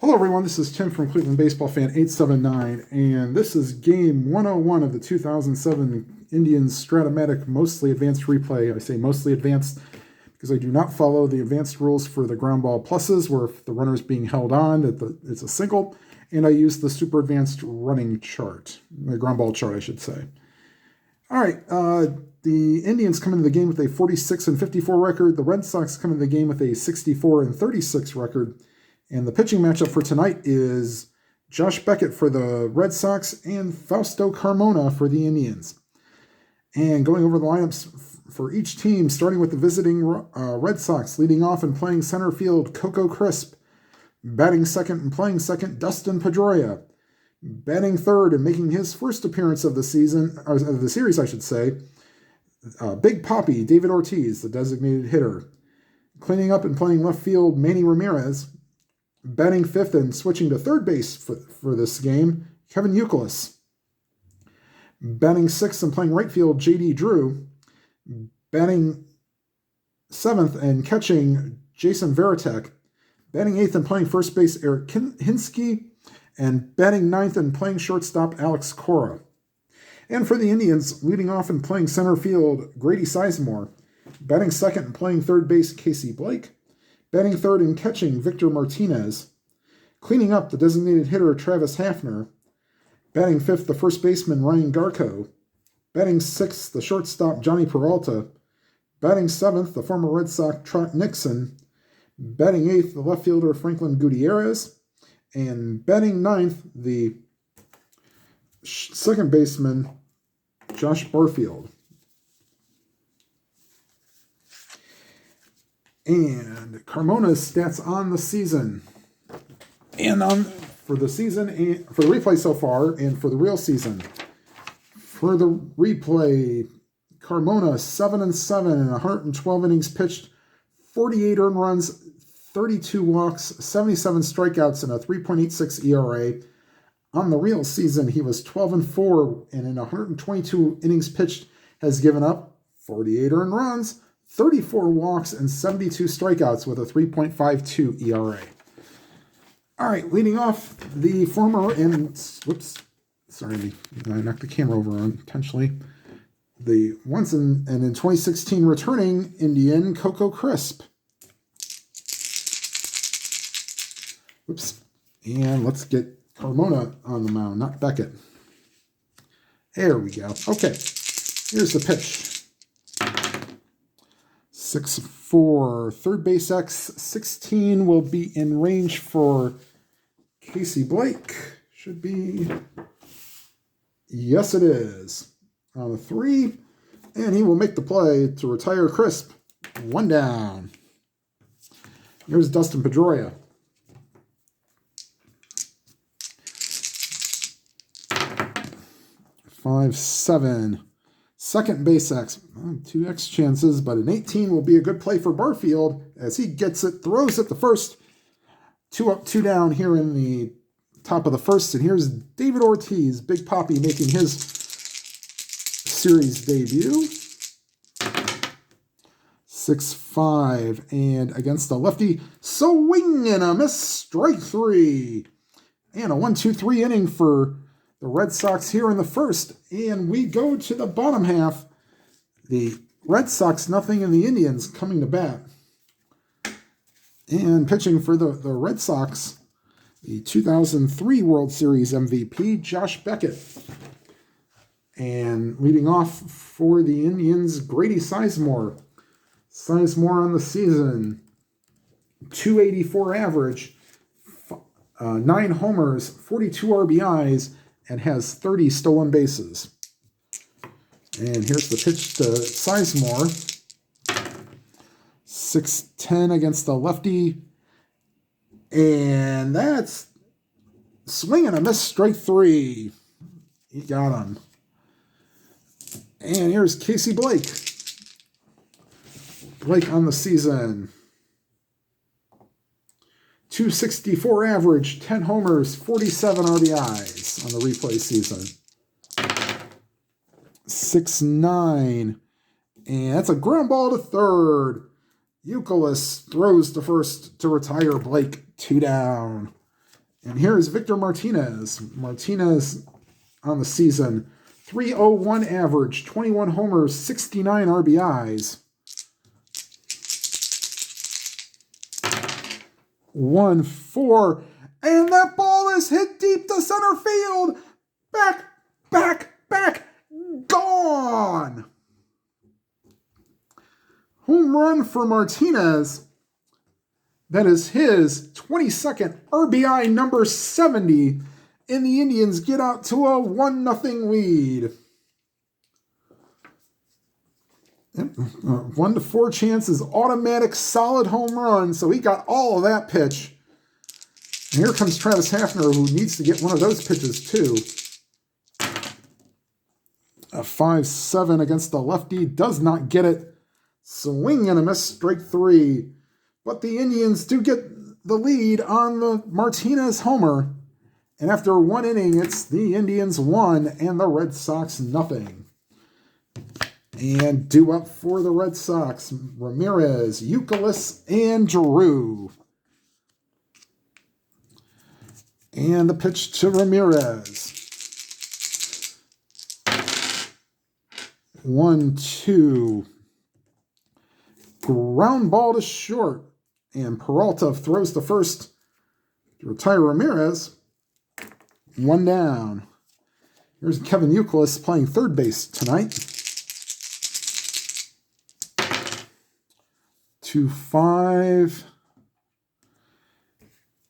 Hello, everyone. This is Tim from Cleveland Baseball Fan 879, and this is game 101 of the 2007 Indians Stratomatic Mostly Advanced Replay. I say mostly advanced because I do not follow the advanced rules for the ground ball pluses, where if the runner is being held on, it's a single, and I use the super advanced running chart, the ground ball chart, I should say. All right, the Indians come into the game with a 46-54 record. The Red Sox come into the game with a 64-36 record. And the pitching matchup for tonight is Josh Beckett for the Red Sox and Fausto Carmona for the Indians. And going over the lineups for each team, starting with the visiting Red Sox, leading off and playing center field, Coco Crisp. Batting second and playing second, Dustin Pedroia. Batting third and making his first appearance of the season, or of the series, I should say, Big Papi, David Ortiz, the designated hitter. Cleaning up and playing left field, Manny Ramirez. Batting fifth and switching to third base for this game, Kevin Youkilis. Batting sixth and playing right field, J.D. Drew. Batting seventh and catching, Jason Varitek. Batting eighth and playing first base, Eric Hinsky. And batting ninth and playing shortstop, Alex Cora. And for the Indians, leading off and playing center field, Grady Sizemore. Batting second and playing third base, Casey Blake. Batting third and catching, Victor Martinez. Cleaning up, the designated hitter, Travis Hafner. Batting fifth, the first baseman, Ryan Garco. Batting sixth, the shortstop, Johnny Peralta. Batting seventh, the former Red Sox, Trot Nixon. Batting eighth, the left fielder, Franklin Gutierrez. And batting ninth, the second baseman, Josh Barfield. And Carmona's stats on the season, and for the season, and for the replay so far, and for the real season. For the replay, Carmona 7-7 in 112 innings pitched, 48 earned runs, 32 walks, 77 strikeouts, and a 3.86 ERA. On the real season, he was 12-4, and in 122 innings pitched, has given up 48 earned runs, 34 walks, and 72 strikeouts with a 3.52 ERA. All right, leading off, the former, and, whoops, sorry, I knocked the camera over unintentionally. The once in 2016 returning Indian, Coco Crisp. Whoops, and let's get Carmona on the mound, not Beckett. There we go. Okay, here's the pitch. 6'4", third base X. 16 will be in range for Casey Blake. Should be. Yes, it is. On the 3. And he will make the play to retire Crisp. 1 down. Here's Dustin Pedroia. 5'7". Second base X, 2X chances, but an 18 will be a good play for Barfield as he gets it, throws it the first. 2 up, 2 down here in the top of the first. And here's David Ortiz, Big Papi, making his series debut. 6'5", and against the lefty, swing and a miss, strike 3. And a 1-2-3 inning for the Red Sox here in the first, and we go to the bottom half. The Red Sox, nothing, and the Indians coming to bat. And pitching for the Red Sox, the 2003 World Series MVP, Josh Beckett. And leading off for the Indians, Grady Sizemore. Sizemore on the season, 284 average, 9 homers, 42 RBIs, and has 30 stolen bases. And here's the pitch to Sizemore. 6'10" against the lefty. And that's swing and a miss, strike 3. He got him. And here's Casey Blake. Blake on the season. 264 average, 10 homers, 47 RBIs on the replay season. 6'9", and that's a ground ball to third. Youkilis throws to first to retire Blake, 2 down. And here is Victor Martinez. Martinez on the season, 301 average, 21 homers, 69 RBIs. 1-4, and that ball is hit deep to center field. Back, gone. Home run for Martinez. That is his 22nd RBI, number 70, and the Indians get out to a 1-0 lead. 1-4 chance is automatic solid home run, so he got all of that pitch. And here comes Travis Hafner, who needs to get one of those pitches too. A 5-7 against the lefty, does not get it. Swing and a miss, strike 3. But the Indians do get the lead on the Martinez homer. And after 1 inning, it's the Indians 1 and the Red Sox 0. And due up for the Red Sox, Ramirez, Youkilis, and Drew. And the pitch to Ramirez. 1-2. Ground ball to short. And Peralta throws to first to retire Ramirez. 1 down. Here's Kevin Youkilis playing third base tonight. 2-5.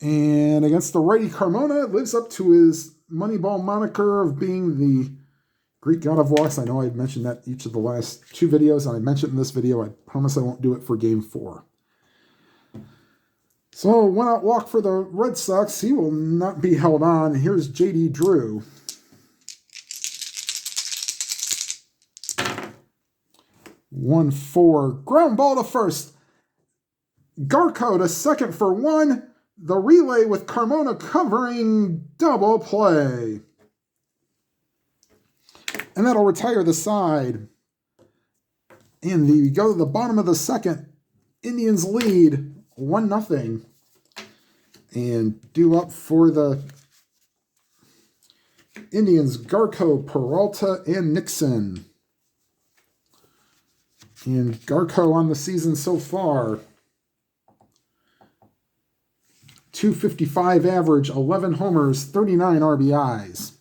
And against the righty Carmona, lives up to his Moneyball moniker of being the Greek god of walks. I know I've mentioned that each of the last 2 videos, and I mentioned in this video. I promise I won't do it for Game 4. So, 1-out walk for the Red Sox. He will not be held on. Here's J.D. Drew. 1-4. Ground ball to first. Garco to second for 1. The relay with Carmona covering, double play. And that'll retire the side. And we go to the bottom of the second. Indians lead 1-0. And due up for the Indians, Garco, Peralta, and Nixon. And Garco on the season so far, 255 average, 11 homers, 39 RBIs.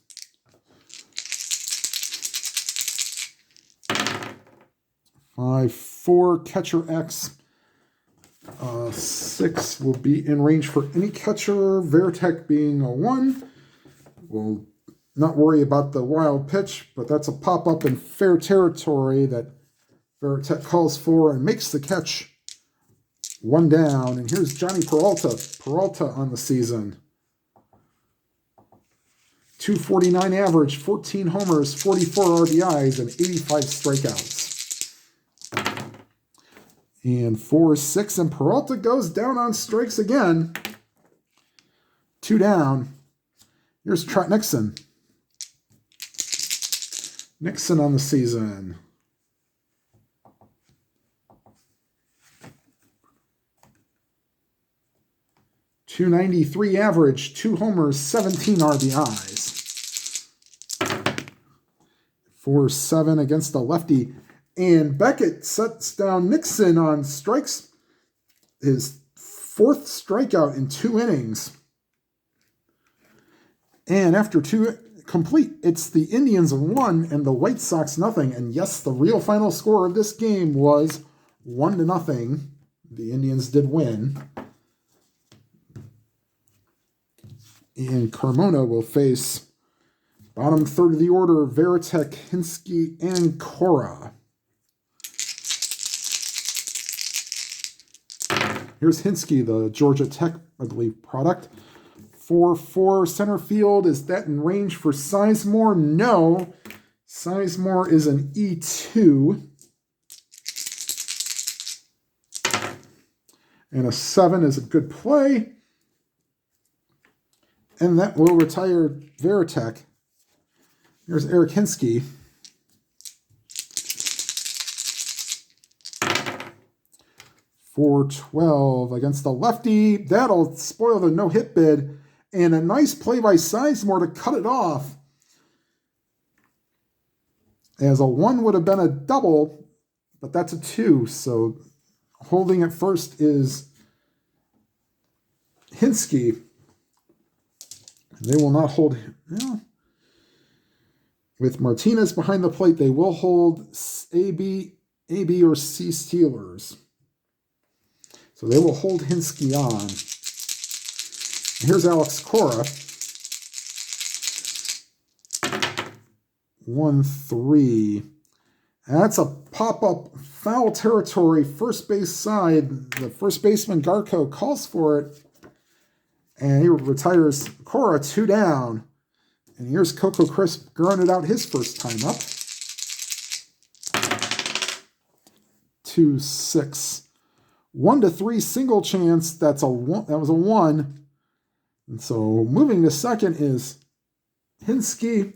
5-4 catcher X. 6 will be in range for any catcher. Veritek being a 1. We'll not worry about the wild pitch, but that's a pop-up in fair territory that Veritek calls for and makes the catch. 1 down. And here's Johnny Peralta. Peralta on the season. 249 average, 14 homers, 44 RBIs, and 85 strikeouts. And 4-6, and Peralta goes down on strikes again. 2 down. Here's Trot Nixon. Nixon on the season. 293 average, 2 homers, 17 RBIs. 4-7 against the lefty. And Beckett sets down Nixon on strikes. His 4th strikeout in 2 innings. And after 2 complete, it's the Indians 1 and the White Sox 0. And yes, the real final score of this game was 1-0. The Indians did win. And Carmona will face bottom third of the order, Veritek, Hinsky, and Cora. Here's Hinsky, the Georgia Tech, I believe, product. 4-4 center field. Is that in range for Sizemore? No. Sizemore is an E2. And a 7 is a good play. And that will retire Veritek. Here's Eric Hinsky. 4-12 against the lefty. That'll spoil the no-hit bid. And a nice play by Sizemore to cut it off. As a 1 would have been a double, but that's a 2. So holding at first is Hinske. They will not hold. With Martinez behind the plate, they will hold AB or C Steelers. So they will hold Hinske on. Here's Alex Cora. 1-3. That's a pop-up foul territory, first base side. The first baseman, Garco, calls for it. And he retires Cora 2 down. And here's Coco Crisp grounded out his first time up. 2-6. 1-3 single chance. That's a 1. That was a 1. And so moving to second is Hinske.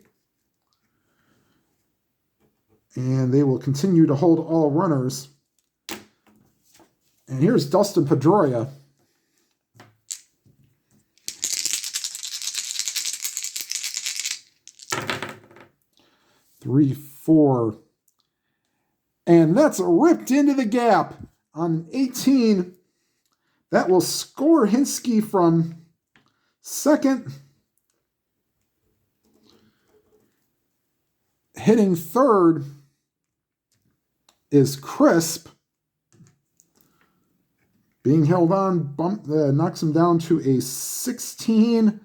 And they will continue to hold all runners. And here's Dustin Pedroia. 3-4. And that's ripped into the gap on 18. That will score Hinske from second. Hitting third is Crisp. Being held on, knocks him down to a 16.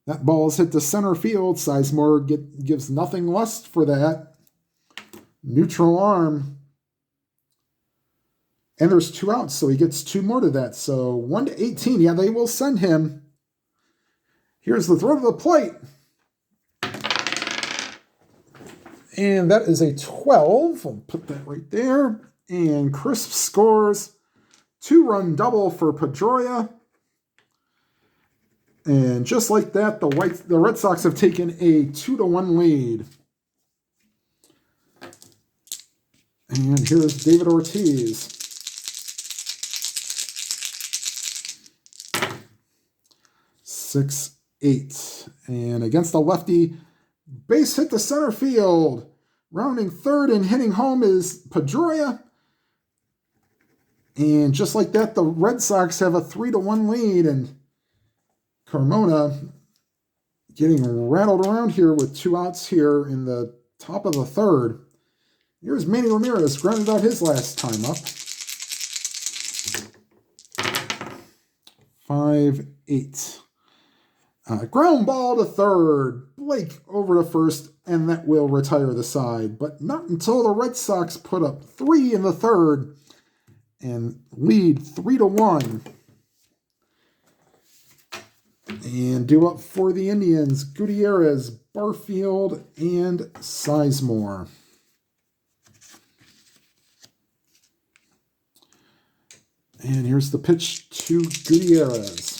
That ball is hit to center field. Sizemore gives nothing less for that. Neutral arm. And there's 2 outs, so he gets 2 more to that. So 1-18. Yeah, they will send him. Here's the throw to the plate. And that is a 12. I'll put that right there. And Crisp scores. 2-run double for Pedroia. And just like that, the Red Sox have taken a 2-1 lead. And here's David Ortiz. 6-8. And against the lefty, base hit to center field. Rounding third and hitting home is Pedroia. And just like that, the Red Sox have a 3-1 lead. And Carmona getting rattled around here with 2 outs here in the top of the third. Here's Manny Ramirez, grounded out his last time up. 5-8. Ground ball to third. Blake over to first, and that will retire the side. But not until the Red Sox put up 3 in the third and lead 3-1. And due up for the Indians, Gutierrez, Barfield, and Sizemore. And here's the pitch to Gutierrez.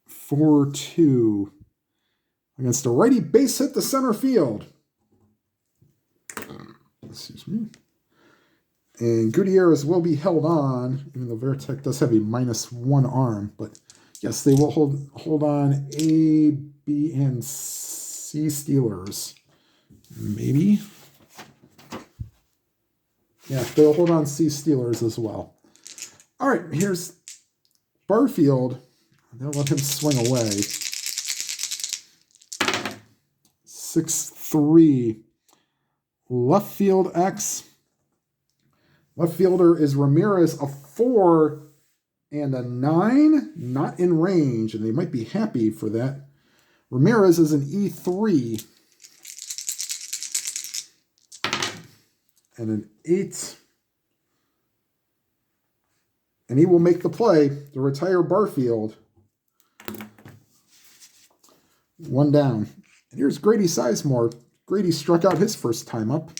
4-2. Against a righty, base hit to center field. Excuse me. And Gutierrez will be held on, even though Veritek does have a -1 arm. But yes, they will hold on A, B, and C Steelers. Maybe. Yeah, they'll hold on C Steelers as well. All right, here's Barfield. They'll let him swing away. 6-3. Left field X. Left fielder is Ramirez, a 4 and a 9. Not in range, and they might be happy for that. Ramirez is an E3. And an 8. And he will make the play to retire Barfield. 1 down. And here's Grady Sizemore. Grady struck out his first time up.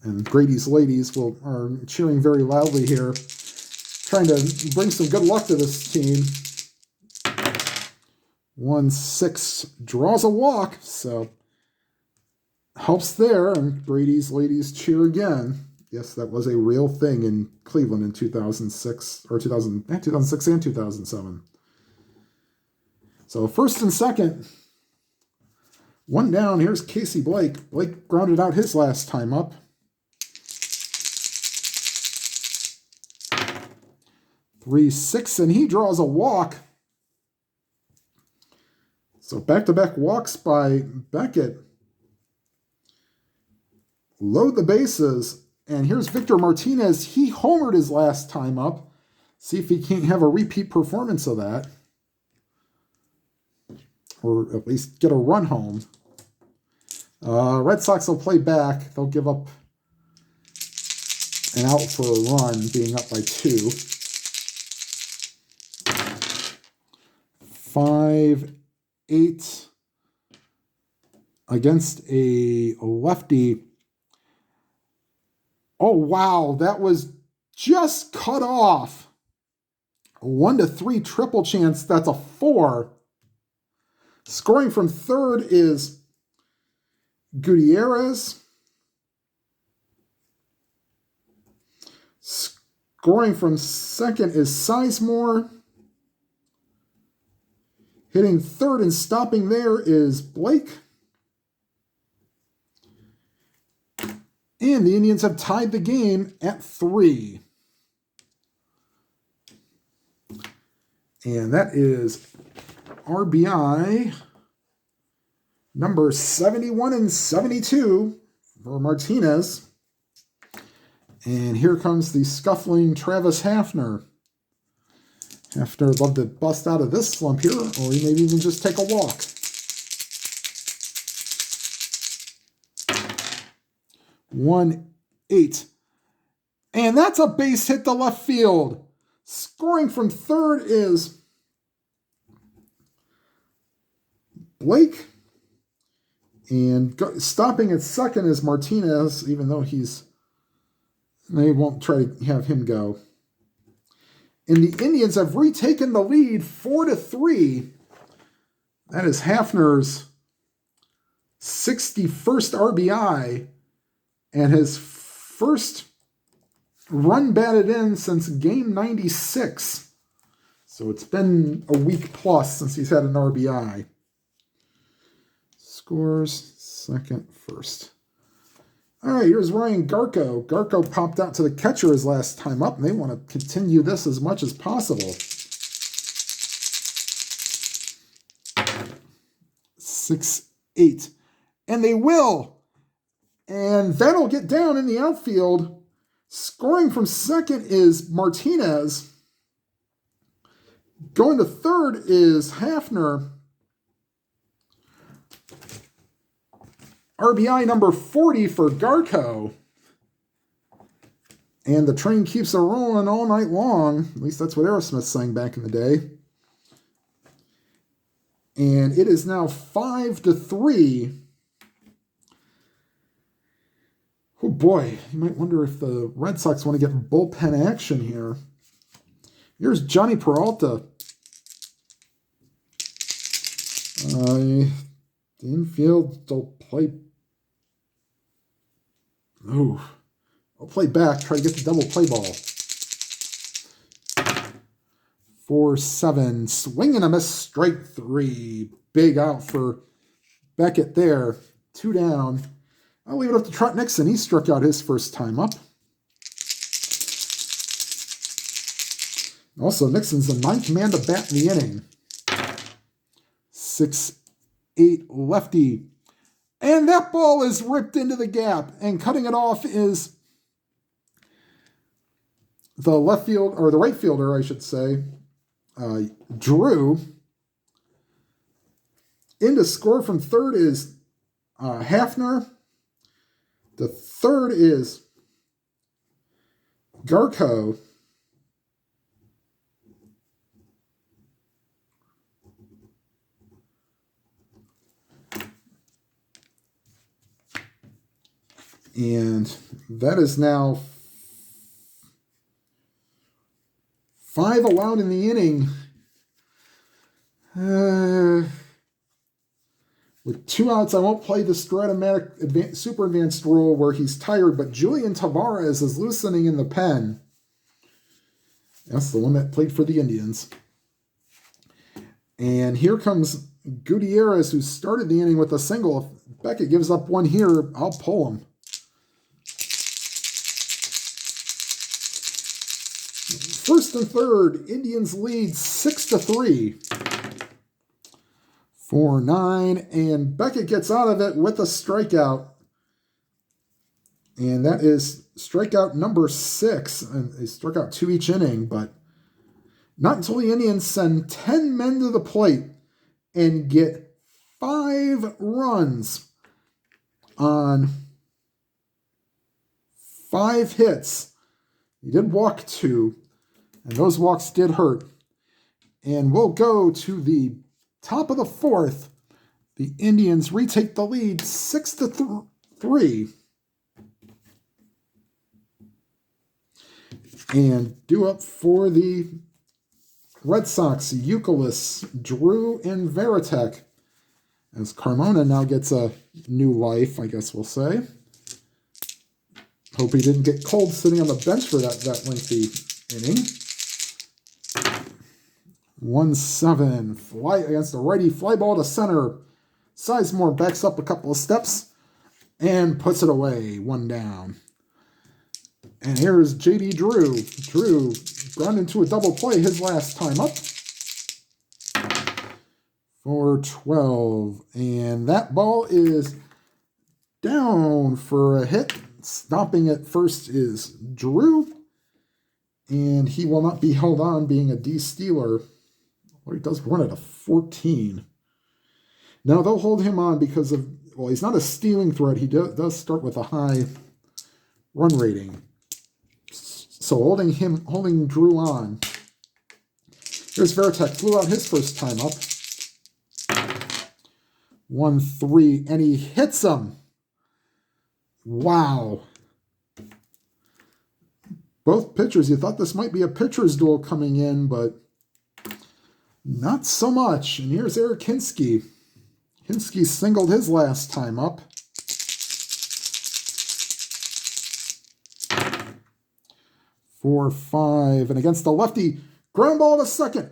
And Grady's ladies are cheering very loudly here, trying to bring some good luck to this team. 1-6 draws a walk, so helps there. And Brady's ladies cheer again. Yes, that was a real thing in Cleveland in 2006, or 2006 and 2007. So first and second, one down. Here's Casey Blake. Blake grounded out his last time up. 3-6, and he draws a walk. So back-to-back walks by Beckett. Load the bases. And here's Victor Martinez. He homered his last time up. See if he can't have a repeat performance of that. Or at least get a run home. Red Sox will play back. They'll give up an out for a run, being up by 2. 5-8 against a lefty. Oh, wow, that was just cut off. 1-3 triple chance. That's a 4. Scoring from third is Gutierrez. Scoring from second is Sizemore. Hitting third and stopping there is Blake. And the Indians have tied the game at 3. And that is RBI number 71 and 72 for Martinez. And here comes the scuffling Travis Hafner. Hafner would love to bust out of this slump here, or maybe even just take a walk. 1-8. And that's a base hit to left field. Scoring from third is Blake. And stopping at second is Martinez, even though they won't try to have him go. And the Indians have retaken the lead 4-3. That is Hafner's 61st RBI and his first run batted in since game 96. So it's been a week plus since he's had an RBI. Scores second, first. All right, here's Ryan Garko. Garko popped out to the catcher his last time up, and they want to continue this as much as possible. 6-8. And they will. And that'll get down in the outfield. Scoring from second is Martinez. Going to third is Hafner. RBI number 40 for Garko. And the train keeps a rolling all night long. At least that's what Aerosmith sang back in the day. And it is now 5-3. Oh boy, you might wonder if the Red Sox want to get bullpen action here. Here's Johnny Peralta. The infield, they'll play. Oh, I'll play back, try to get the double play ball. 4-7, swing and a miss, strike 3. Big out for Beckett there. 2 down. I'll leave it up to Trot Nixon. He struck out his first time up. Also, Nixon's the 9th man to bat in the inning. 6-8 lefty. And that ball is ripped into the gap. And cutting it off is the left field, or the right fielder, I should say, Drew. In to score from third is Hafner. The third is Garko. And that is now 5 allowed in the inning. With 2 outs, I won't play the Stratomatic Super Advanced rule where he's tired, but Julian Tavares is loosening in the pen. That's the one that played for the Indians. And here comes Gutierrez, who started the inning with a single. If Beckett gives up one here, I'll pull him. First and third, Indians lead 6-3. 4-9, and Beckett gets out of it with a strikeout. And that is strikeout number 6. And they struck out 2 each inning, but not until the Indians send 10 men to the plate and get 5 runs on 5 hits. He did walk 2, and those walks did hurt. And we'll go to the top of the 4th. The Indians retake the lead 6-3. And due up for the Red Sox, Youkilis, Drew, and Varitek. As Carmona now gets a new life, I guess we'll say. Hope he didn't get cold sitting on the bench for that lengthy inning. 1-7, fly against the righty, fly ball to center. Sizemore backs up a couple of steps and puts it away, 1 down. And here's J.D. Drew. Drew ground into a double play his last time up for 12. And that ball is down for a hit. Stomping at first is Drew. And he will not be held on, being a D-stealer. Well, he does run at a 14. Now, they'll hold him on because of, well, he's not a stealing threat. He does start with a high run rating. So holding Drew on. Here's Varitek, flew out his first time up. 1-3, and he hits him. Wow. Both pitchers, you thought this might be a pitcher's duel coming in, but not so much. And here's Eric Hinske. Hinske singled his last time up. 4-5, and against the lefty, ground ball to second.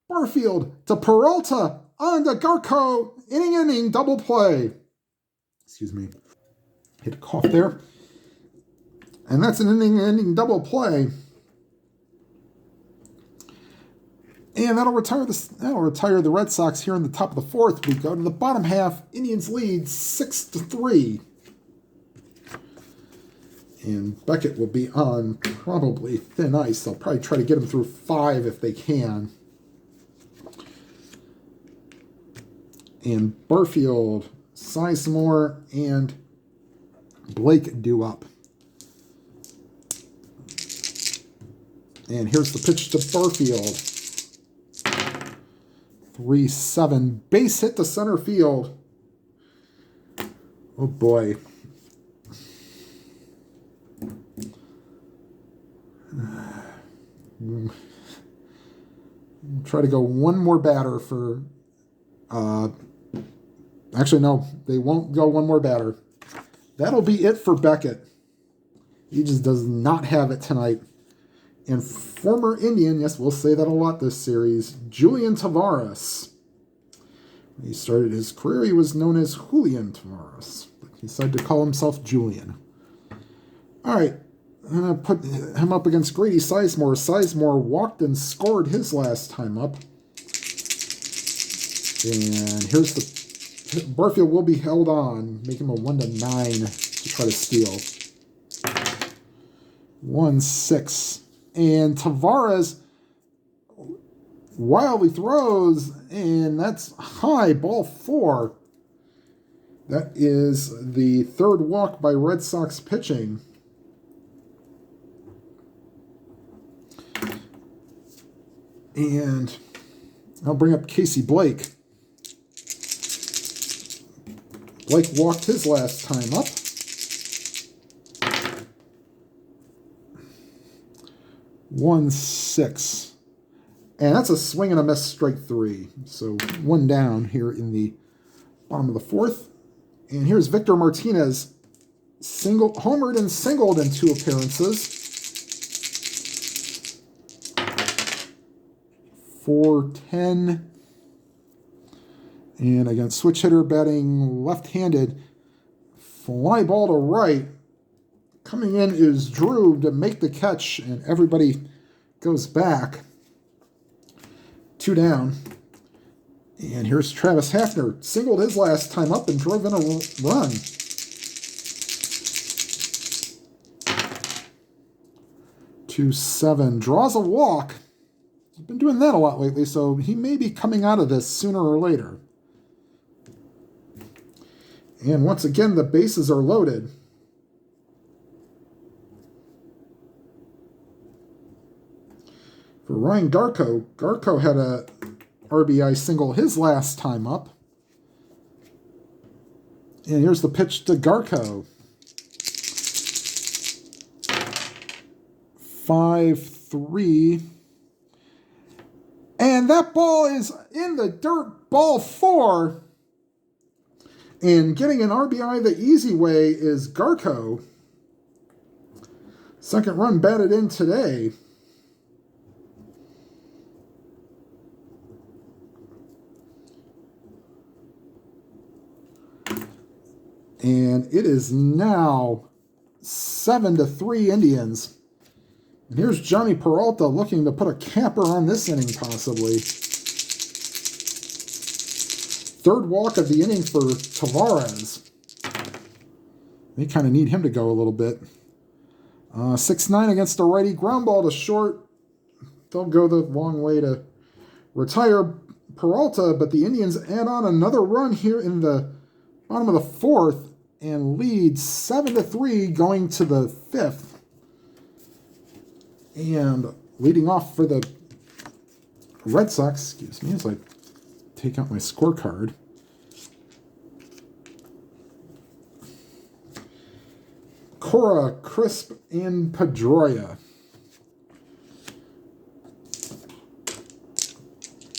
Barfield to Peralta, on to Garco, inning, double play. Excuse me. Hit a cough there. And that's an inning double play. And that'll retire the Red Sox here in the top of the 4th. We go to the bottom half. Indians lead 6-3. And Beckett will be on probably thin ice. They'll probably try to get him through 5 if they can. And Barfield, Sizemore, and Blake due up. And here's the pitch to Barfield. 3-7. Base hit to center field. Oh boy. Try to go one more batter for... actually, no. They won't go one more batter. That'll be it for Beckett. He just does not have it tonight. And former Indian, yes, we'll say that a lot this series, Julian Tavares. When he started his career, he was known as Julian Tavares. But he decided to call himself Julian. All right, I'm going to put him up against Grady Sizemore. Sizemore walked and scored his last time up. And here's the... Barfield will be held on, make him a 1-9 to try to steal. 1-6. And Tavares wildly throws, and that's high, ball 4. That is the 3rd walk by Red Sox pitching. And I'll bring up Casey Blake. Blake walked his last time up. 1-6. And that's a swing and a miss, strike 3. So 1 down here in the Bottom of the fourth. And here's Victor Martinez, homered and singled in 2 appearances. 4-10. And again, switch hitter batting left-handed. Fly ball to right. Coming in is Drew to make the catch, and everybody goes back. 2 down. And here's Travis Hafner. Singled his last time up and drove in a run. 2-7. Draws a walk. He's been doing that a lot lately, so he may be coming out of this sooner or later. And once again, the bases are loaded. For Ryan Garco, Garco had a RBI single his last time up. And here's the pitch to Garco. 5-3. And that ball is in the dirt, ball 4. And getting an RBI the easy way is Garco. Second run batted in today. And it is now 7-3 Indians. And here's Johnny Peralta looking to put a capper on this inning, possibly. Third walk of the inning for Tavares. They kind of need him to go a little bit. 6-9 against the righty. Ground ball to short. They'll go the long way to retire Peralta, but the Indians add on another run here in the bottom of the fourth and lead 7-3 going to the fifth. And leading off for the Red Sox, excuse me, as I take out my scorecard. Cora, Crisp, and Pedroia.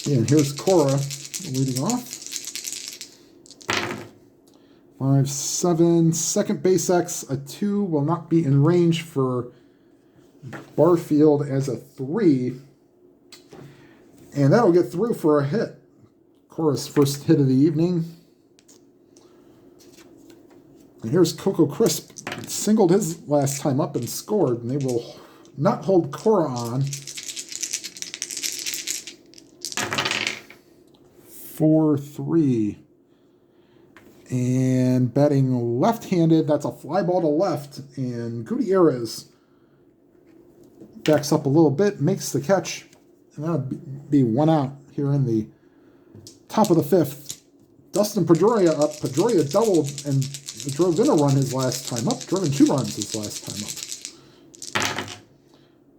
And here's Cora leading off. 5-7, second base X, a 2 will not be in range for Barfield as a 3. And that'll get through for a hit. Cora's first hit of the evening. And here's Coco Crisp. Singled his last time up and scored, and they will not hold Cora on. 4-3. And batting left-handed, that's a fly ball to left. And Gutierrez backs up a little bit, makes the catch. And that'll be 1 out here in the top of the fifth. Dustin Pedroia up. Pedroia doubled and drove in a run his last time up. Driven 2 runs his last time up.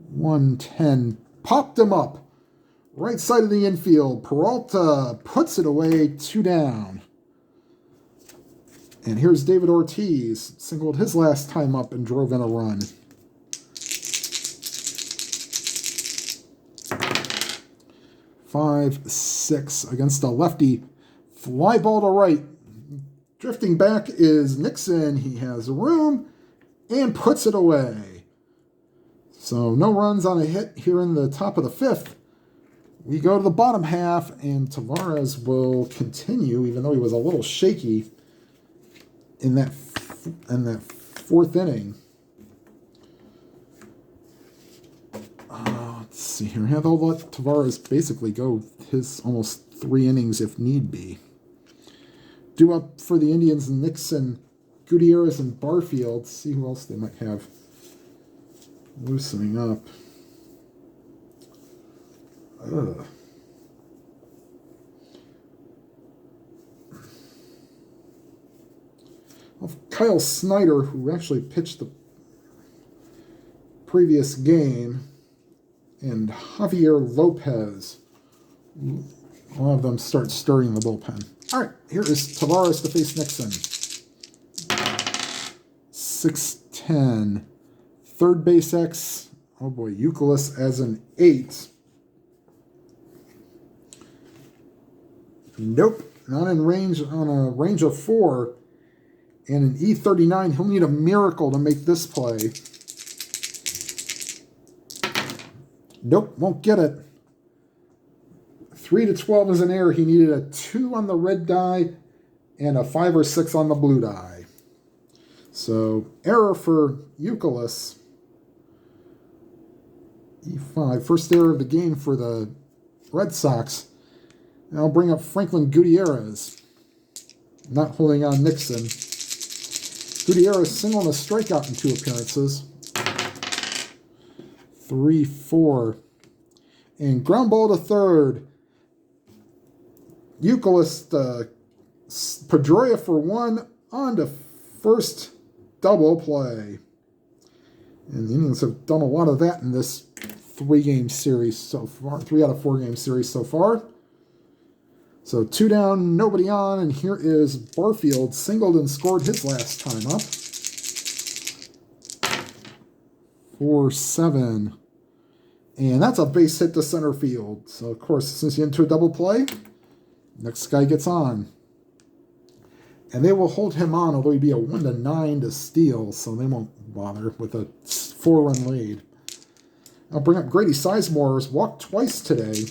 110. Popped him up. Right side of the infield. Peralta puts it away. 2 down. And here's David Ortiz. Singled his last time up and drove in a run. 5-6 against a lefty. Fly ball to right. Drifting back is Nixon. He has room and puts it away. So no runs on a hit here in the top of the fifth. We go to the bottom half, and Tavares will continue, even though he was a little shaky in that fourth inning. Let's see here. Yeah, they'll let Tavares basically go his almost 3 innings if need be. Due up for the Indians, Nixon, Gutierrez, and Barfield. See who else they might have loosening up. Well, Kyle Snyder, who actually pitched the previous game, and Javier Lopez. All of them start stirring the bullpen. All right, here is Tavares to face Nixon. 6-10. Third base X. Oh boy, Euclid as an 8. Nope. not in range on a range of 4. And an E39, he'll need a miracle to make this play. Nope, won't get it. 3 to 12 is an error. He needed a 2 on the red die and a 5 or 6 on the blue die. So, error for Youkilis. E5, first error of the game for the Red Sox. And I'll bring up Franklin Gutierrez. Not holding on Nixon. Gutierrez single and a strikeout in 2 appearances. 3-4. And ground ball to third. Youkilis, Pedroia for 1 on to first double play. And the Indians have done a lot of that in this 3-game series so far. 3 out of 4 game series so far. So 2 down, nobody on, and here is Barfield, singled and scored his last time up. 4-7. And that's a base hit to center field. So, of course, since you enter a double play, next guy gets on. And they will hold him on, although he'd be a 1-9 to steal, so they won't bother with a 4-run lead. I'll bring up Grady Sizemore, who's walked twice today.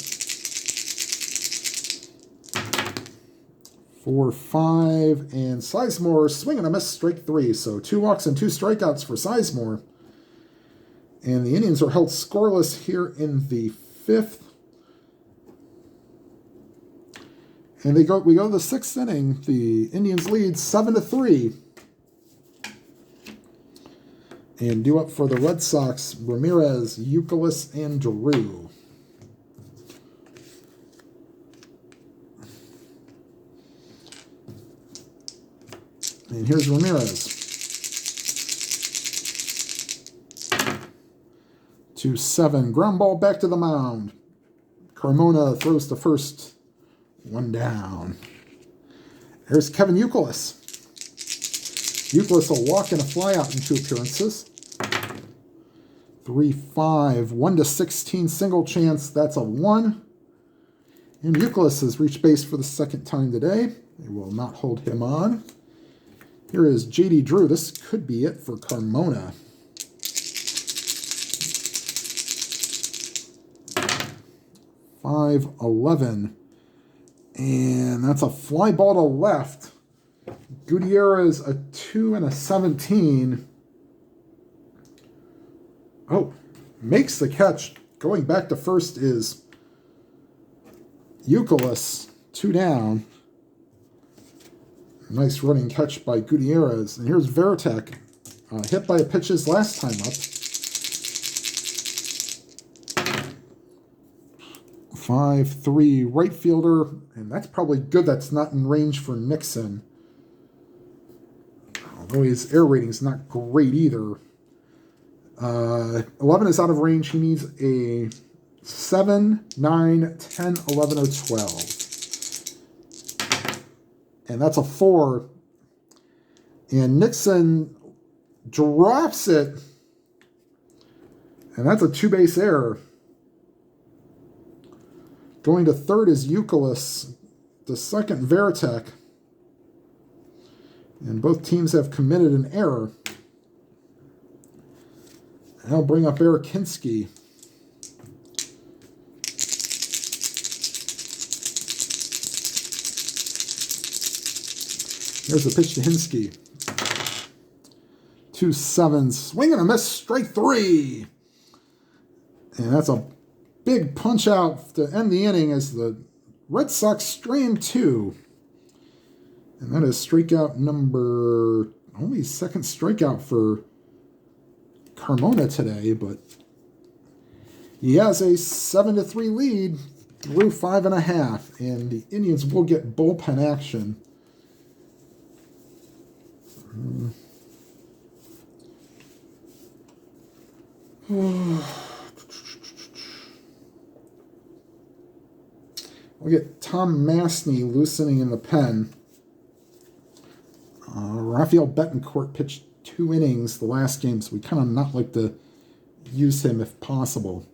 4-5, and Sizemore swing and a miss, strike 3. So 2 walks and 2 strikeouts for Sizemore. And the Indians are held scoreless here in the 5th. And we go to the 6th inning. The Indians lead 7-3. And due up for the Red Sox, Ramirez, Youkilis, and Drew. And here's Ramirez. 2-7. Ground ball back to the mound. Carmona throws to first. 1 down. Here's Kevin Youkilis. Youkilis will walk and a flyout in 2 appearances. 3-5. 1-16 single chance. That's a 1. And Youkilis has reached base for the 2nd time today. They will not hold him on. Here is J.D. Drew. This could be it for Carmona. 5-11. And that's a fly ball to left. Gutierrez, a 2 and a 17. Oh, makes the catch. Going back to first is Youkilis, 2 down. Nice running catch by Gutierrez. And here's Veritek, hit by a pitch his last time up. 5-3 right fielder, and that's probably good. That's not in range for Nixon. Although his air rating is not great either. 11 is out of range. He needs a 7, 9, 10, 11, or 12. And that's a 4. And Nixon drops it. And that's a 2-base error. Going to third is Youkilis. The second, Veritek. And both teams have committed an error. And I'll bring up Eric Hinsky. Here's the pitch to Hinsky. 2-7, swing and a miss, strike 3. And that's a big punch out to end the inning as the Red Sox strain 2. And that is strikeout number, only 2nd strikeout for Carmona today, but he has a 7-3 lead through 5.5, and the Indians will get bullpen action. We'll get Tom Mastny loosening in the pen. Rafael Betancourt pitched 2 innings the last game, so we kind of not like to use him if possible.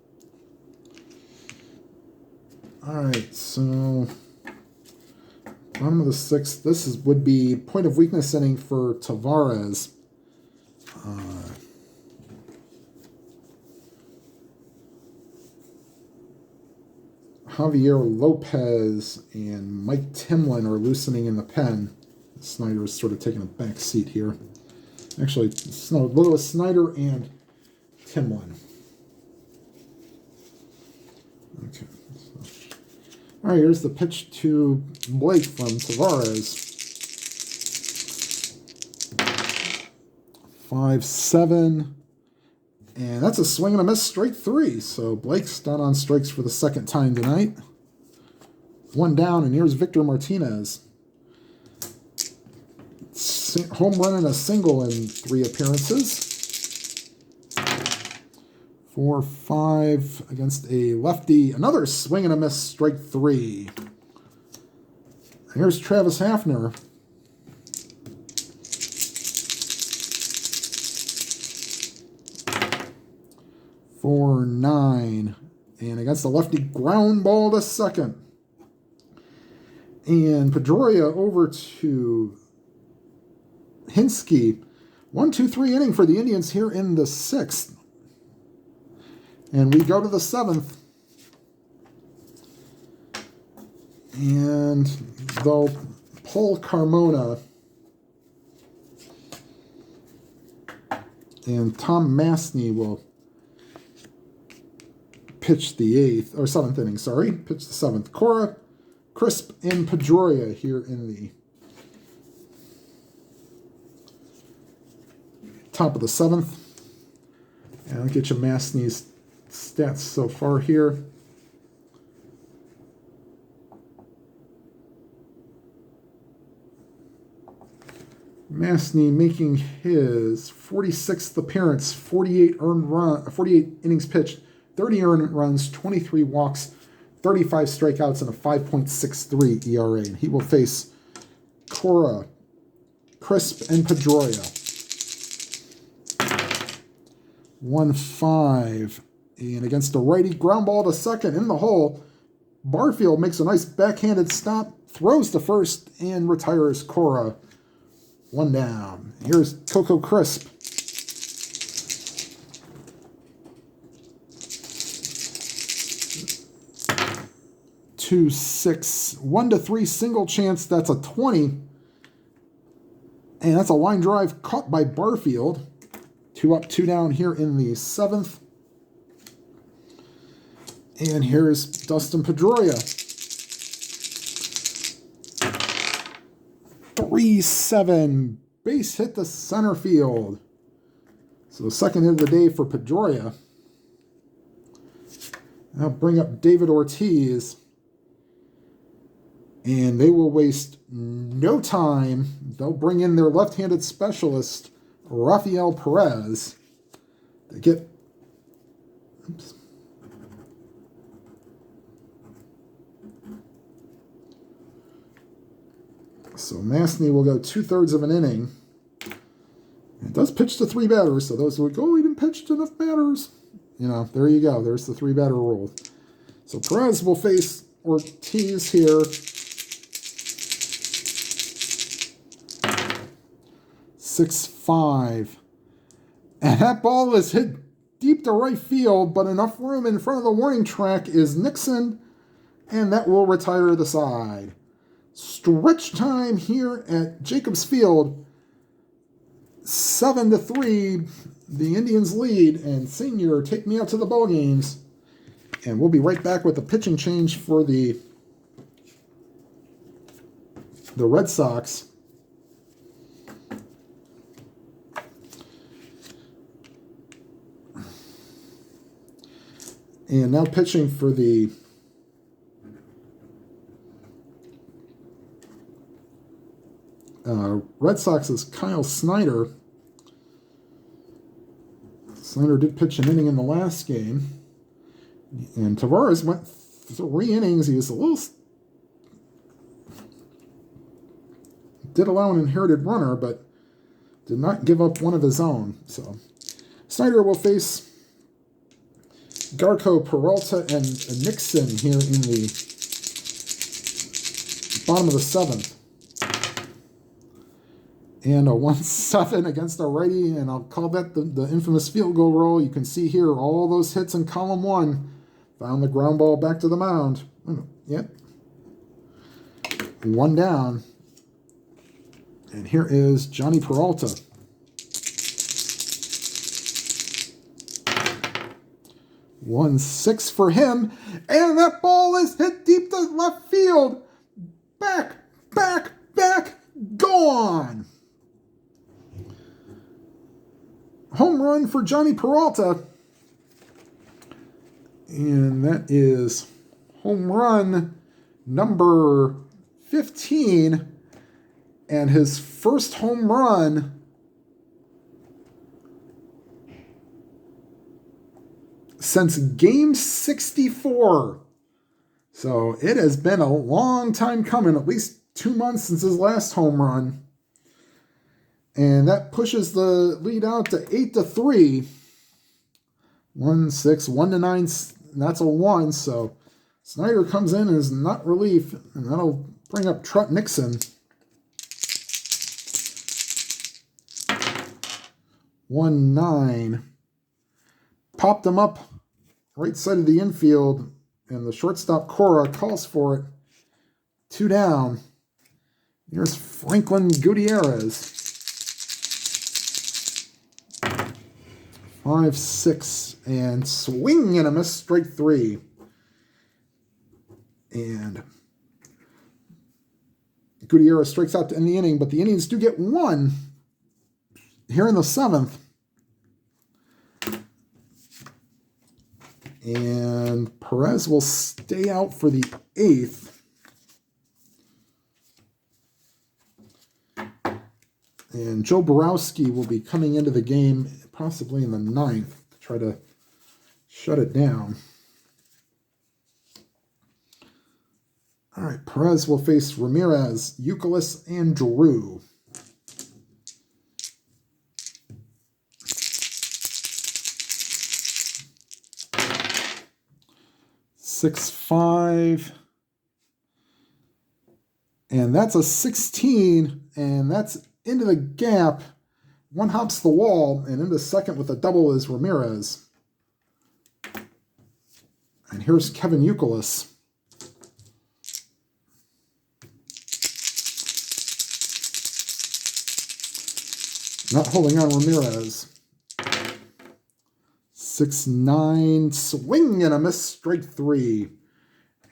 All right, so Bottom of the 6th. This would be point of weakness inning for Tavares. Javier Lopez and Mike Timlin are loosening in the pen. Snyder is sort of taking a back seat here. Actually, we'll go with Snyder and Timlin. Okay. All right, here's the pitch to Blake from Tavares. 5-7. And that's a swing and a miss, strike 3. So Blake's done on strikes for the second time tonight. 1 down, and here's Victor Martinez. Home run and a single in 3 appearances. 4-5 against a lefty. Another swing and a miss, strike 3. Here's Travis Hafner. 4-9. And against the lefty, ground ball to second. And Pedroia over to Hinsky. 1-2-3 inning for the Indians here in the 6th. And we go to the 7th. And they'll pull Carmona. And Tom Mastny will pitch the 8th, or 7th inning, sorry. Pitch the 7th. Cora, Crisp, and Pedroia here in the top of the 7th. And I'll get you Mastny's stats so far here. Mastny making his 46th appearance, 48 innings pitched, 30 earned runs, 23 walks, 35 strikeouts, and a 5.63 ERA. And he will face Cora, Crisp, and Pedroia. 1-5. And against the righty, ground ball to second in the hole. Barfield makes a nice backhanded stop, throws to first, and retires Cora. 1 down. Here's Coco Crisp. 2-6, 1-3 single chance. That's a 20. And that's a line drive caught by Barfield. 2 up, 2 down here in the 7th. And here's Dustin Pedroia. 3-7, base hit to center field. So the second hit of the day for Pedroia. I'll bring up David Ortiz. And they will waste no time. They'll bring in their left-handed specialist, Rafael Perez, to get... Oops. So Mastny will go 2/3 of an inning. It does pitch to 3 batters, so those who go, he didn't pitch to enough batters. You know, there you go. There's the 3-batter rule. So Perez will face Ortiz here. 6-5. And that ball is hit deep to right field, but enough room in front of the warning track is Nixon, and that will retire the side. Stretch time here at Jacobs Field. 7-3, the Indians lead, and Senior take me out to the ball games. And we'll be right back with the pitching change for the Red Sox. And now pitching for the Red Sox is Kyle Snyder. Snyder did pitch an inning in the last game. And Tavares went 3 innings. He was a little... did allow an inherited runner, but did not give up one of his own. So Snyder will face Garco, Peralta, and Nixon here in the Bottom of the 7th. And a 1-7 against a righty, and I'll call that the infamous field goal roll. You can see here all those hits in column 1. Found the ground ball back to the mound. Yep. 1 down. And here is Johnny Peralta. 1-6 for him. And that ball is hit deep to left field. Back, back, back, gone. Home run for Johnny Peralta. And that is home run number 15. And his first home run since game 64. So it has been a long time coming, at least 2 months since his last home run. And that pushes the lead out to 8-3. 1-6, 1-9, that's a 1. So Snyder comes in as not relief, and that'll bring up Trut Nixon. 1-9. Popped him up right side of the infield, and the shortstop Cora calls for it. 2 down. Here's Franklin Gutierrez. 5-6, and swing and a miss, strike 3. And Gutierrez strikes out to end the inning, but the Indians do get 1 here in the 7th. And Perez will stay out for the 8th. And Joe Borowski will be coming into the game possibly in the 9th to try to shut it down. All right, Perez will face Ramirez, Youkilis, and Drew. 6-5. And that's a 16, and that's into the gap. 1 hops the wall, and into second with a double is Ramirez. And here's Kevin Youkilis. Not holding on Ramirez. 6-9, swing and a miss, strike 3.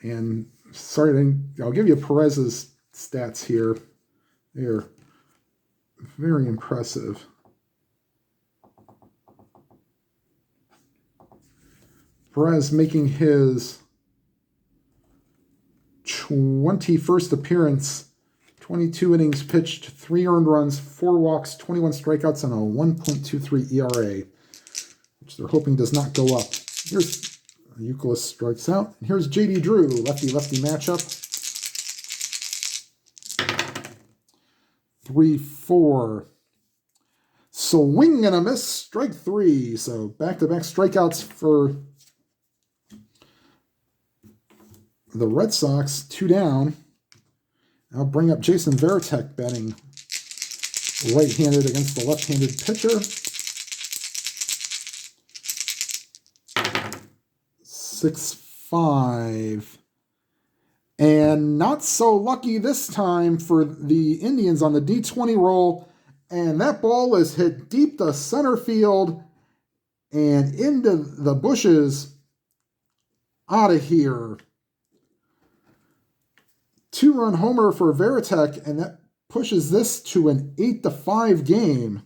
And sorry, I'll give you Perez's stats here. They're very impressive. Perez making his 21st appearance, 22 innings pitched, 3 earned runs, 4 walks, 21 strikeouts, and a 1.23 ERA, which they're hoping does not go up. Here's Youkilis strikes out. And here's J.D. Drew, lefty-lefty matchup. 3-4. Swing and a miss, strike 3. So back-to-back strikeouts for the Red Sox, 2 down. I'll bring up Jason Varitek batting right-handed against the left-handed pitcher. 6-5. And not so lucky this time for the Indians on the D20 roll. And that ball is hit deep to center field and into the bushes. Out of here. 2-run homer for Varitek, and that pushes this to an 8-5 game.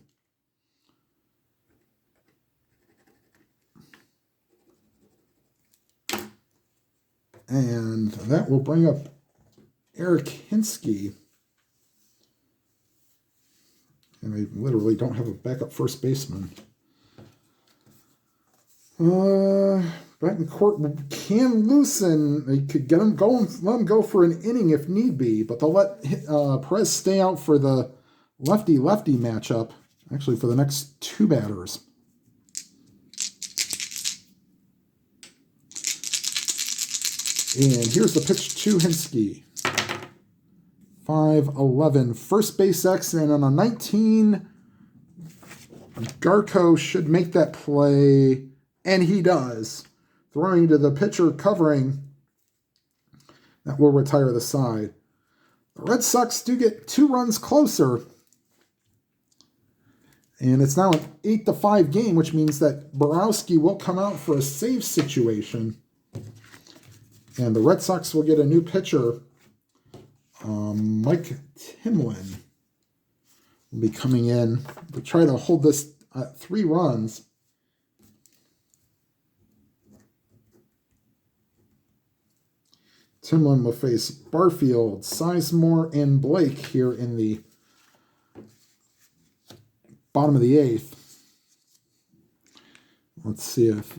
And that will bring up Eric Hinsky. And they literally don't have a backup first baseman. Betancourt can loosen. They could get him going, let him go for an inning if need be, but they'll let Perez stay out for the lefty-lefty matchup, actually for the next 2 batters. And here's the pitch to Hinsky. 5-11. First base X, and on a 19, Garco should make that play, and he does. Throwing to the pitcher covering. That will retire the side. The Red Sox do get 2 runs closer. And it's now an 8-5 game, which means that Borowski will come out for a save situation. And the Red Sox will get a new pitcher. Mike Timlin will be coming in. We'll try to hold this at 3 runs. Timlin will face Barfield, Sizemore, and Blake here in the bottom of the 8th. Let's see if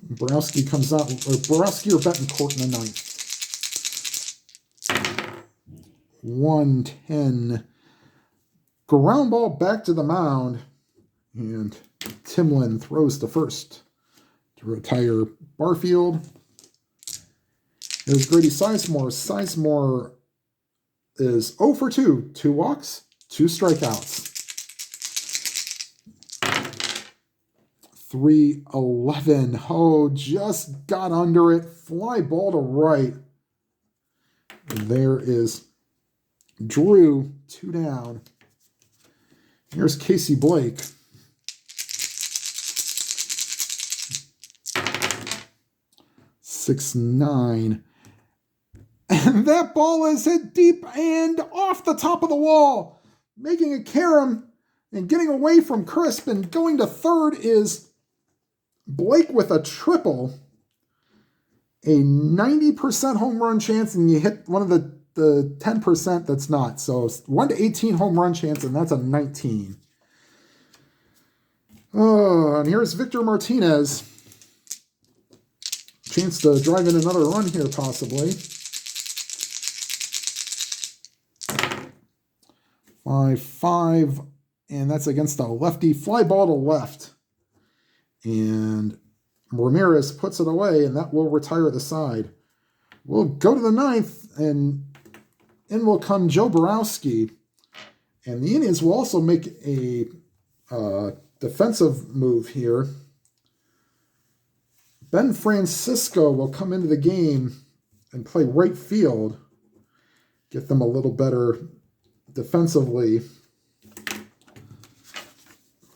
Borowski comes out, or Borowski or Betancourt in the 9th. 1-10. Ground ball back to the mound, and Timlin throws to first to retire Barfield. There's Grady Sizemore. Sizemore is 0 for 2. 2 walks, 2 strikeouts. 3-11. Oh, just got under it. Fly ball to right. There is Drew, 2 down. Here's Casey Blake. (6-9). And that ball is hit deep and off the top of the wall, making a carom and getting away from Crisp, and going to third is Blake with a triple. A 90% home run chance, and you hit one of the 10% that's not. So 1-18 home run chance, and that's a 19. Oh, and here's Victor Martinez. Chance to drive in another run here, possibly. 5-5, and that's against a lefty. Fly ball to left. And Ramirez puts it away, and that will retire the side. We'll go to the 9th, and in will come Joe Borowski. And the Indians will also make a defensive move here. Ben Francisco will come into the game and play right field. Get them a little better defensively.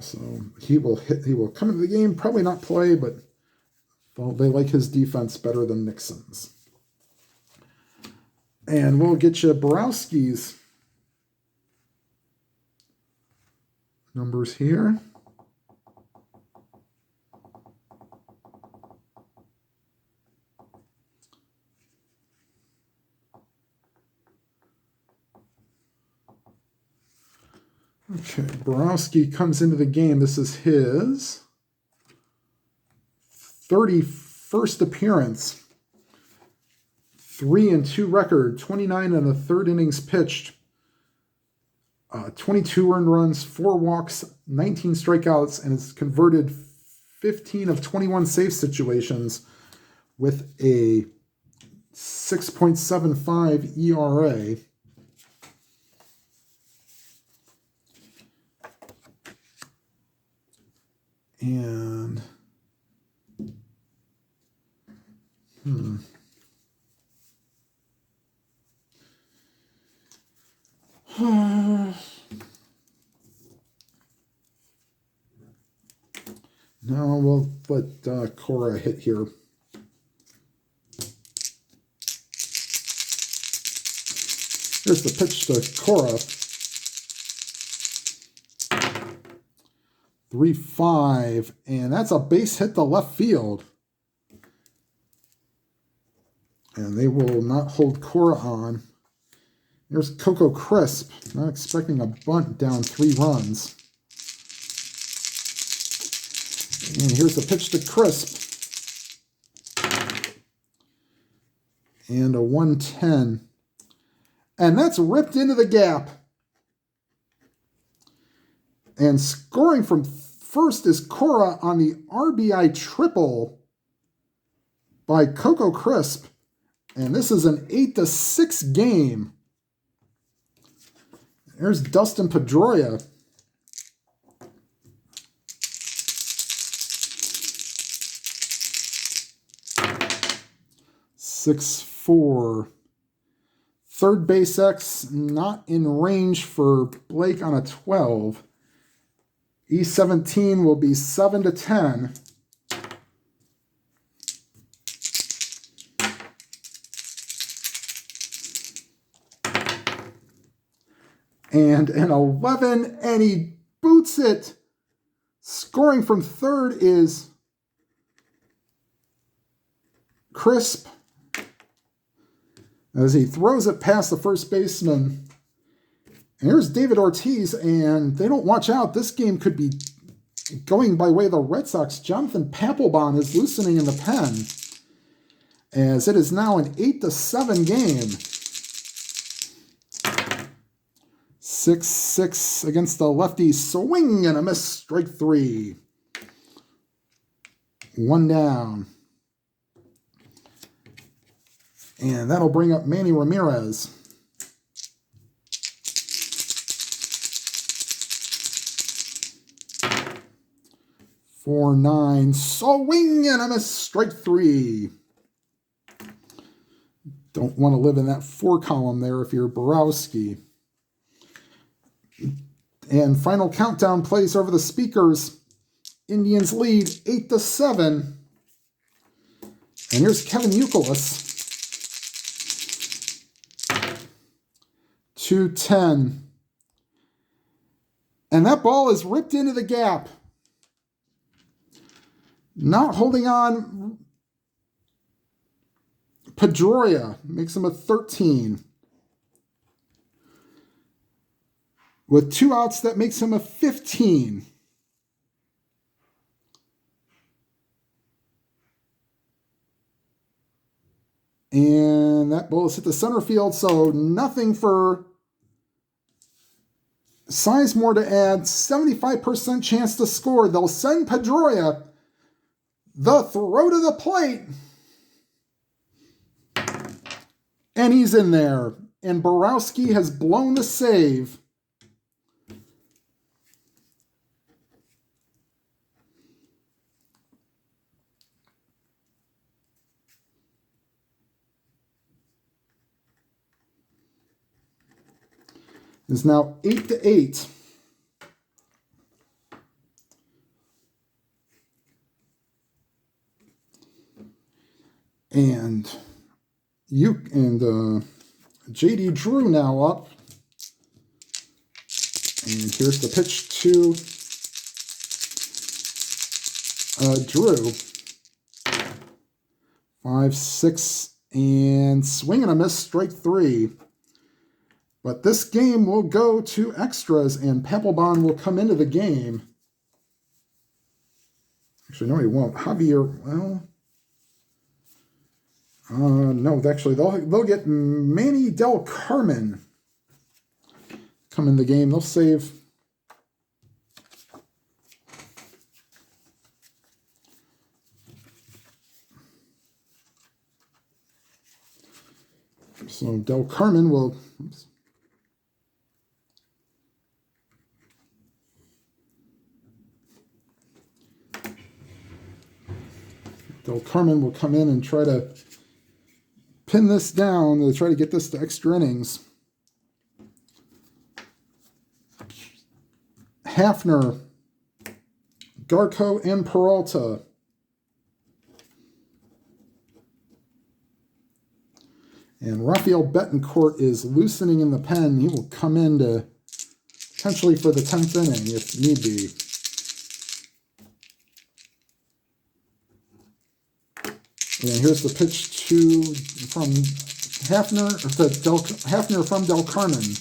So he will come into the game, probably not play, but well, they like his defense better than Nixon's. And we'll get you Borowski's numbers here. Okay, Borowski comes into the game. This is his 31st appearance. 3-2 record, 29 and a third innings pitched, 22 earned runs, 4 walks, 19 strikeouts, and it's converted 15 of 21 save situations with a 6.75 ERA. And now we'll let Cora hit here. Here's the pitch to Cora. 3-5, and that's a base hit to left field. And they will not hold Cora on. Here's Coco Crisp, not expecting a bunt down 3 runs. And here's the pitch to Crisp. And a 1-10. And that's ripped into the gap. And scoring from first is Cora on the RBI triple by Coco Crisp. And this is an 8-6 game. There's Dustin Pedroia. (6'4". Third base X not in range for Blake on a 12. E17 will be 7-10. And an 11, and he boots it. Scoring from third is Crisp, as he throws it past the first baseman. And here's David Ortiz, and they don't watch out. This game could be going by way of the Red Sox. Jonathan Papelbon is loosening in the pen, as it is now an 8-7 game. 6-6 against the lefty. Swing and a miss. Strike 3. 1 down. And that'll bring up Manny Ramirez. Four, 9. Swing and a miss. Strike 3. Don't want to live in that 4 column there if you're Borowski. And final countdown plays over the speakers. Indians lead 8-7. And here's Kevin Youkilis. 2-10. And that ball is ripped into the gap. Not holding on. Pedroia makes him a 13. With 2 outs, that makes him a 15. And that ball is hit the center field, so nothing for Sizemore to add. 75% chance to score. They'll send Pedroia. The throw to the plate. And he's in there. And Borowski has blown the save. It's now 8-8. And JD Drew now up. And here's the pitch to Drew. 5-6 and swing and a miss. Strike 3. But this game will go to extras, and Papelbon will come into the game. Actually, no, he won't. Javier, well, no, actually, they'll get Manny Del Carmen come in the game. They'll save. So Del Carmen will. Oops. Del Carmen will come in and try to pin this down to try to get this to extra innings. Hafner, Garco, and Peralta. And Rafael Betancourt is loosening in the pen. He will come in to potentially for the 10th inning if need be. And here's the pitch from Hafner from Del Carmen.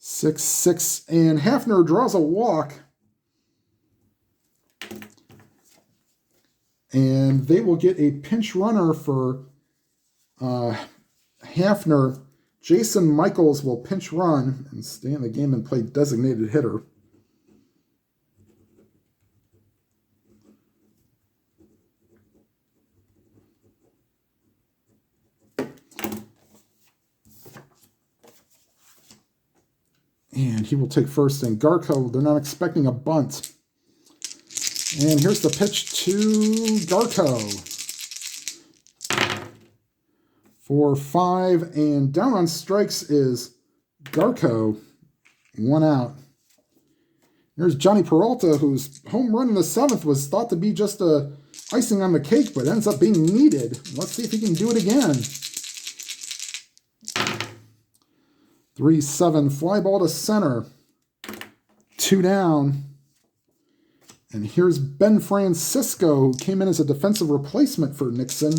6-6, and Hafner draws a walk. And they will get a pinch runner for Hafner. Jason Michaels will pinch run and stay in the game and play designated hitter. And he will take first. And Garco, they're not expecting a bunt. And here's the pitch to Garco. For 5, and down on strikes is Garco. 1 out. There's Johnny Peralta, whose home run in the 7th was thought to be just a icing on the cake, but ends up being needed. Let's see if he can do it again. 3-7, fly ball to center. 2 down. And here's Ben Francisco, who came in as a defensive replacement for Nixon.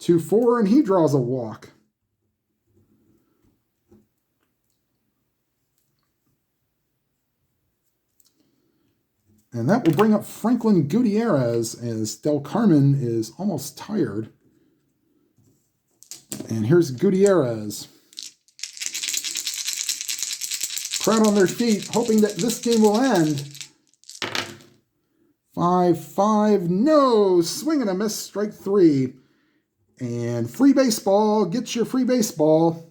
2-4, and he draws a walk. And that will bring up Franklin Gutierrez, as Del Carmen is almost tired. And here's Gutierrez. Crowd on their feet, hoping that this game will end. 5-5, no, swing and a miss, strike 3. And free baseball, get your free baseball.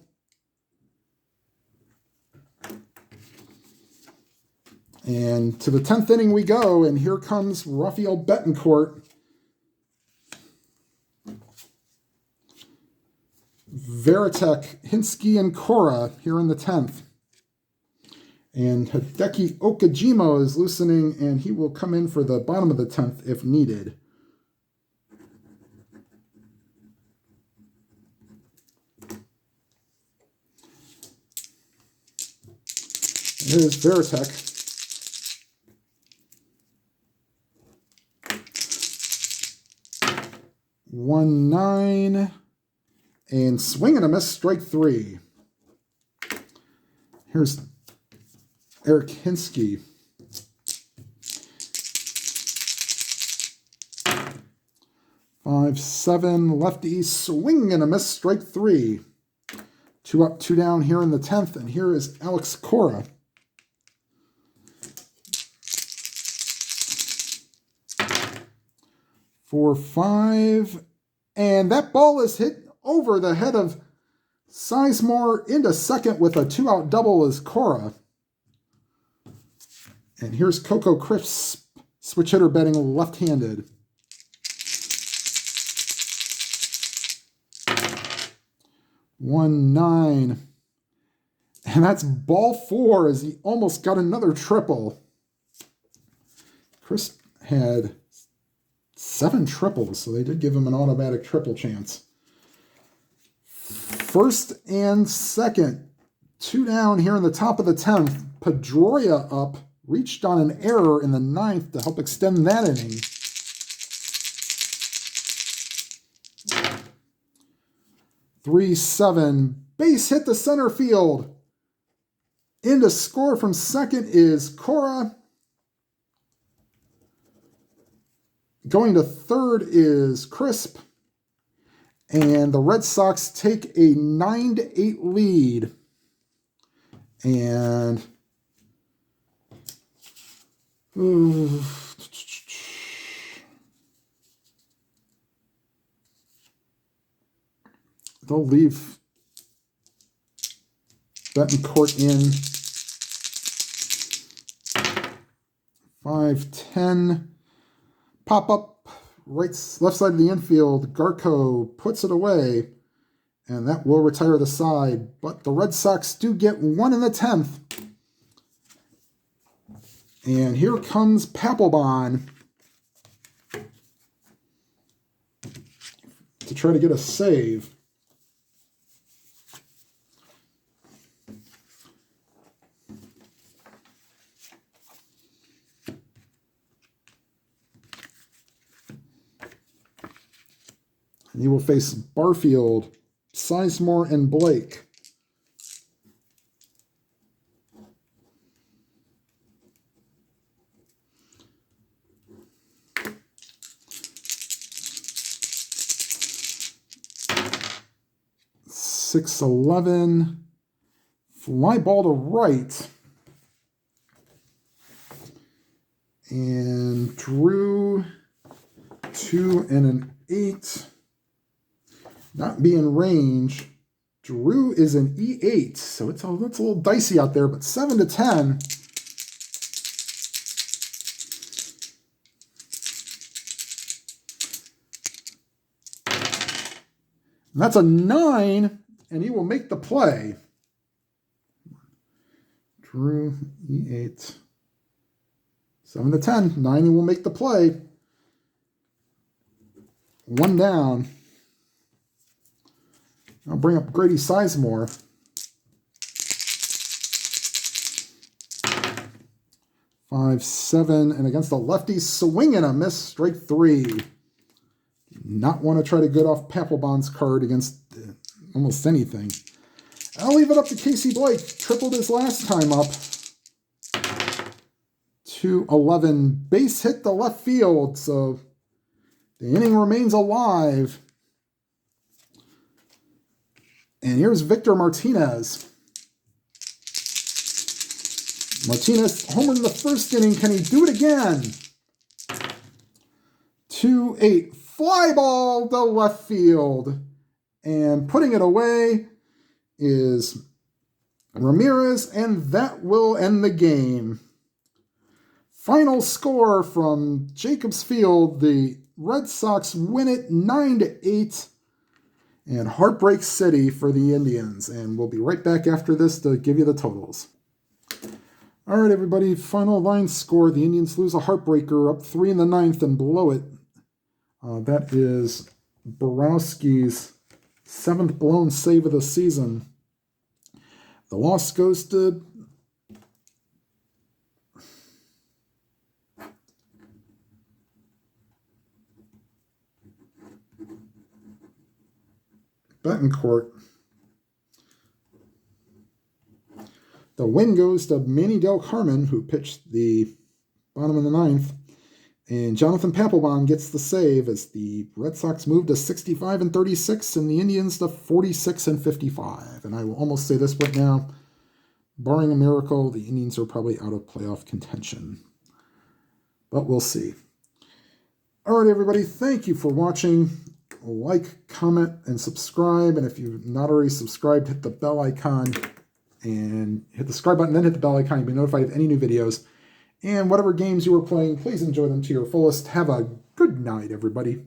And to the 10th inning we go, and here comes Rafael Betancourt. Veritek, Hinsky, and Cora here in the 10th. And Hideki Okajima is loosening, and he will come in for the bottom of the 10th if needed. Here's Veritek. 1-9, and swing and a miss, strike 3. Here's Eric Hinsky. 5-7, lefty, swing and a miss, strike 3. 2 up, 2 down here in the 10th, and here is Alex Cora. 4-5, and that ball is hit over the head of Sizemore into second with a 2-out double as Cora. And here's Coco Crisp, switch hitter batting left-handed. 1-9, and that's ball 4 as he almost got another triple. Crisp had 7 triples, so they did give him an automatic triple chance. First and second, 2 down here in the top of the 10th. Pedroia up, reached on an error in the 9th to help extend that inning. 3-7, base hit to center field. In to score from second is Cora. Going to third is Crisp. And the Red Sox take a 9-8 lead. And they'll leave Betancourt in. 5-10. Pop up left side of the infield. Garco puts it away, and that will retire the side. But the Red Sox do get 1 in the 10th. And here comes Papelbon to try to get a save. And he will face Barfield, Sizemore, and Blake. .611, fly ball to right. And Drew, 2 and an 8. Not be in range. Drew is an E8, so it's a little dicey out there, but 7-10. And that's a 9, and he will make the play. Drew, E8. 7-10. 9, he will make the play. 1 down. I'll bring up Grady Sizemore. 5-7, and against the lefty, swing and a miss, strike 3. Not want to try to get off Papelbon's card against almost anything. I'll leave it up to Casey Blake. Tripled his last time up. 2-11. Base hit the left field, so the inning remains alive. And here's Victor Martinez. Martinez homered in the first inning. Can he do it again? 2-8. Fly ball to left field. And putting it away is Ramirez, and that will end the game. Final score from Jacobs Field. The Red Sox win it 9-8. And Heartbreak City for the Indians. And we'll be right back after this to give you the totals. All right, everybody. Final line score. The Indians lose a heartbreaker up 3 in the 9th and blow it. That is Borowski's 7th blown save of the season. The loss goes to Betancourt. The win goes to Manny Del Carmen, who pitched the bottom of the 9th. And Jonathan Papelbon gets the save as the Red Sox move to 65-36 and the Indians to 46-55. And I will almost say this right now, barring a miracle, the Indians are probably out of playoff contention. But we'll see. All right, everybody, thank you for watching. Like, comment, and subscribe. And if you've not already subscribed, hit the bell icon and hit the subscribe button, then hit the bell icon. You'll be notified of any new videos. And whatever games you are playing, please enjoy them to your fullest. Have a good night, everybody.